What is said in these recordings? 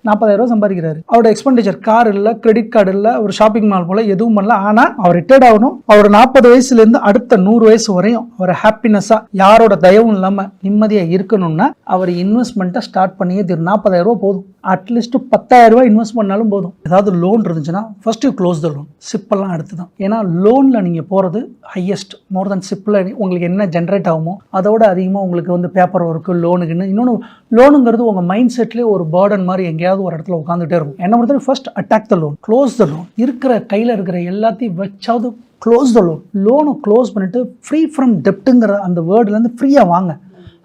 40,000 சம்பாதிக்கிறாரு. அவரோட expenditure car இல்லை, credit card இல்லை, ஒரு ஷாப்பிங் மால் போல எதுவும் பண்ணல. ஆனால் அவர் ரிட்டையர்ட் ஆகணும். அவர் 40 வயசுலேருந்து அடுத்த 100 வயசு வரையும் அவர் ஹாப்பினஸாக யாரோட தயவும் இல்லாமல் நிம்மதியாக இருக்கணும்னா அவர் இன்வெஸ்ட்மெண்ட்டை ஸ்டார்ட் பண்ணியே தீரும். 40,000 போதும். அட்லீஸ்ட் 10,000 இன்வெஸ்ட் பண்ணாலும் போதும். ஏதாவது லோன் இருந்துச்சுன்னா first you close the loan. சிப்பெல்லாம் அடுத்து தான். ஏன்னா லோனில் நீங்கள் போகிறது ஹையஸ்ட். மோர் தென் சிப்பில் உங்களுக்கு என்ன ஜென்ரேட் ஆகுமோ அதோட அதிகமாக உங்களுக்கு வந்து பேப்பர் ஒர்க்கு லோனுக்குன்னு. இன்னொன்று லோனுங்கிறது உங்கள் மைண்ட் செட்லேயே ஒரு பேர்டன் மாதிரி எங்கேயாவது ஒரு இடத்துல உட்காந்துட்டே இருக்கும். என்ன பொறுத்தவரை first attack the loan, close the loan. இருக்கிற கையில் இருக்கிற எல்லாத்தையும் வச்சாவது க்ளோஸ் த லோன். லோனை க்ளோஸ் பண்ணிவிட்டு ஃப்ரீ ஃப்ரம் டெப்ட்டுங்கிற அந்த வேர்ட்லேருந்து ஃப்ரீயாக வாங்க.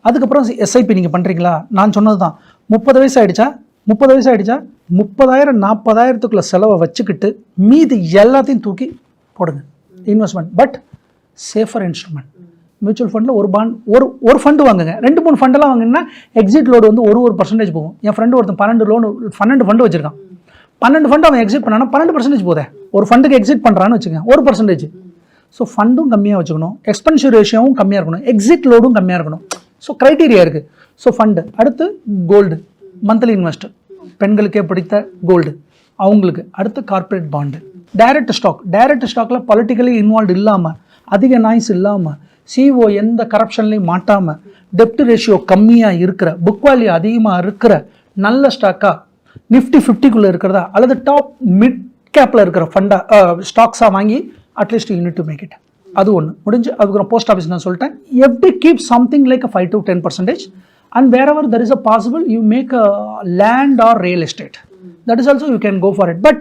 அதுக்கப்புறம் எஸ்ஐபி நீங்கள் பண்ணுறீங்களா? நான் சொன்னது தான். 30 வயசு ஆகிடுச்சா 30,000 40,000 செலவை வச்சுக்கிட்டு மீதி எல்லாத்தையும் தூக்கி போடுங்க investment. But safer instrument. Mutual ஃபண்டில் ஒரு ஃபண்டு வாங்குங்க. 2-3 ஃபண்டெல்லாம் வாங்கினா எக்ஸிட் லோடு வந்து ஒரு % போகும். என் ஃப்ரெண்டு ஒருத்தன் 12 ஃபண்டு வச்சிருக்கான். 12 ஃபண்டு அவன் எக்ஸிட் பண்ணானா 12% போதே. ஒரு ஃபண்டுக்கு எக்ஸிட் பண்ணுறான்னு வச்சுக்கோங்க, 1%. ஸோ ஃபண்டும் கம்மியாக வச்சுக்கணும், எக்ஸ்பென்சிவ் ரேஷியோவும் கம்மியாக இருக்கணும், எக்ஸிட் லோடும் கம்மியாக இருக்கணும். ஸோ க்ரைட்டீரியா இருக்குது. So fund. அடுத்து கோல்டு, மந்த்லி இன்வெஸ்டர், பெண்களுக்கே பிடித்த கோல்டு அவங்களுக்கு. அடுத்து கார்ப்பரேட் பாண்டு. டைரக்ட் ஸ்டாக்கில் பொலிட்டிக்கலி இன்வால்வ் இல்லாமல், அதிக நாய்ஸ் இல்லாமல், சிஓ எந்த கரப்ஷன்லையும் மாட்டாமல், டெப்ட் ரேஷியோ கம்மியாக இருக்கிற, புக் வேல்யூ அதிகமாக இருக்கிற நல்ல ஸ்டாக்காக நிஃப்டி 50க்குள்ளே இருக்கிறதா அல்லது டாப் மிட் கேப்பில் இருக்கிற ஸ்டாக்ஸாக வாங்கி at least you need to make it. அது ஒன்று முடிஞ்சு. அதுக்கப்புறம் போஸ்ட் ஆஃபீஸ் நான் சொல்லிட்டேன். Every keep something like 5 to 10%. And wherever there is a possible, you make a land or real estate. That is also you can go for it. But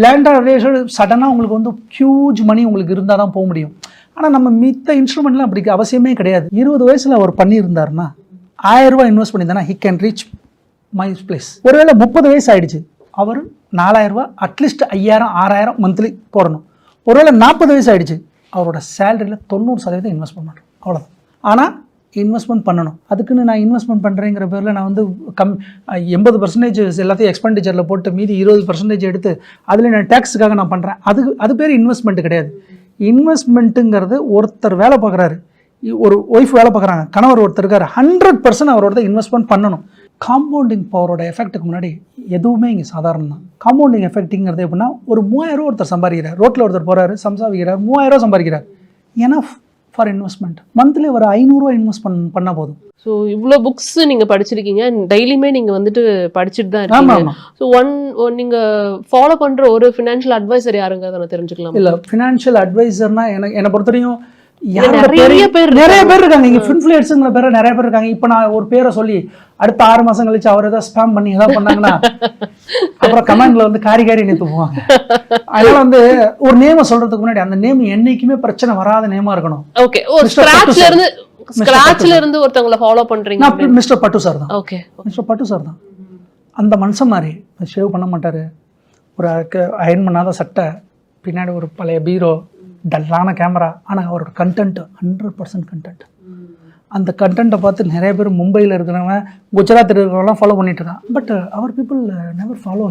land or real estate சடனாக உங்களுக்கு வந்து huge மணி உங்களுக்கு இருந்தால் தான் போக முடியும். ஆனால் நம்ம மித்த இன்ஸ்ட்ருமெண்ட்லாம் அப்படி அவசியமே கிடையாது. 20 வயசில் அவர் பண்ணியிருந்தாருன்னா 1000 ரூபாய் invest பண்ணியிருந்தாருன்னா he can reach my place. ஒருவேளை 30 வயசு ஆயிடுச்சு, அவர் 4000 ரூபாய் அட்லீஸ்ட் 5000 6000 மந்த்லி போடணும். ஒருவேளை 40 வயசு ஆயிடுச்சு, அவரோட சேலரியில் 90% இன்வெஸ்ட் பண்ண மாட்டோம். அவ்வளோதான். ஆனால் இன்வெஸ்ட்மெண்ட் பண்ணணும். அதுக்குன்னு நான் இன்வெஸ்ட்மெண்ட் பண்ணுறேங்கிற பேரில் நான் வந்து 80% எல்லாத்தையும் எக்ஸ்பெண்டிச்சரில் போட்டு மீதி 20% எடுத்து அதில் நான் டேக்ஸுக்காக நான் பண்ணுறேன். அது பேர் இன்வெஸ்ட்மெண்ட் கிடையாது. இன்வெஸ்ட்மெண்ட்டுங்கிறது ஒருத்தர் வேலை பார்க்குறாரு, ஒரு ஒய்ஃப் வேலை பார்க்குறாங்க, கணவர் ஒருத்தர் இருக்கார், 100% அவரோட இன்வெஸ்ட்மெண்ட் பண்ணணும். காம்பவுண்டிங் பவரோட எஃபெக்ட்டுக்கு முன்னாடி எதுவுமே இங்கே சாதாரணம் தான். காம்பவுண்டிங் எஃபெக்ட்டுங்கிறது எப்படின்னா, ஒரு 3000 ஒருத்தர் சம்பாதிக்கிறார், ரோட்டில் ஒருத்தர் போகிறாரு சம்பாதிக்கிறார், 3000 சம்பாதிக்கிறார். Enough for investment. மந்த்லி ஒரு 500 ரூபா இன்வெஸ்ட் பண்ணால் போதும். ஸோ இவ்வளோ புக்ஸ் நீங்கள் படிச்சிருக்கீங்க, டெய்லியுமே நீங்கள் வந்துட்டு படிச்சுட்டு தான் இருக்கீங்க. ஸோ நீங்கள் ஃபாலோ பண்ணுற ஒரு ஃபினான்ஷியல் அட்வைசர் யாருங்க அதை தெரிஞ்சுக்கலாம்? இல்லை, ஃபினான்ஷியல் அட்வைசர்னா என்னை பொறுத்தவரையும் நிறைய பேர் இருக்காங்க. இங்கே இன்ஃப்ளூயன்ஸுங்கிற பேர் நிறைய பேர் இருக்காங்க. இப்போ நான் ஒரு பேரை சொல்லி அடுத்த 6 மாதம் கழிச்சு அவர் ஏதாவது ஸ்பேம் பண்ணி ஏதாவது பண்ணாங்கன்னா அப்புறம் கமெண்ட்ல வந்து காரி நிறுத்து போவாங்க. அதனால வந்து ஒரு நேமை சொல்றதுக்கு முன்னாடி அந்த நேம் என்னைக்குமே பிரச்சனை வராத நேமா இருக்கணும். ஓகே, ஸ்கிராட்ச்ல இருந்து ஒருத்தவங்கள ஃபாலோ பண்றீங்க? நான் மிஸ்டர் பட்டு சார் தான். ஓகே, மிஸ்டர் பட்டு சார் தான். அந்த மனுஷன் மாதிரி ஷேவ் பண்ண மாட்டாரு, ஒரு அயன் பண்ணாத சட்டை, பின்னாடி ஒரு பழைய பீரோ, டல்லான கேமரா. ஆனால் அவரோட கண்டென்ட் 100% கண்டென்ட். அந்த கண்டென்ட்டை பார்த்து நிறைய பேர் மும்பையில் இருக்கிறவங்க, குஜராத் இருக்கிறவங்களாம் ஃபாலோ பண்ணிட்டு இருக்கான். But our people never follow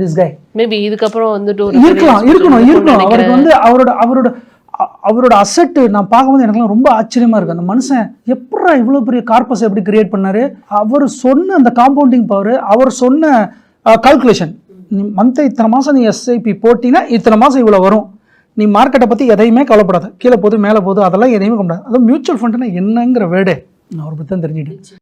this guy. Maybe இதுக்கப்புறம் வந்துட்டு இருக்கணும். அவருக்கு வந்து அவரோட அசெட் நான் பார்க்கும்போது எனக்குலாம் ரொம்ப ஆச்சரியமா இருக்கு. அந்த மனுஷன் எப்படா இவ்வளோ பெரிய கார்பஸ் எப்படி கிரியேட் பண்ணாரு? அவர் சொன்ன அந்த காம்பவுண்டிங் பவர், அவர் சொன்ன கால்குலேஷன், நீ மந்த் இத்தனை மாதம் நீ எஸ்ஐபி போட்டினா இத்தனை மாதம் இவ்வளோ வரும், நீ மார்க்கெட்டை பற்றி எதையுமே கவலைப்படாத, கீழே போகுது மேலே போகுது அதெல்லாம் எதையுமே கவலைப்படாது. அதுவும் மியூச்சுவல் ஃபண்டுனா என்னங்கிற வேர்டே நான் ஒரு பற்றி தான் தெரிஞ்சுக்கிட்டேன்.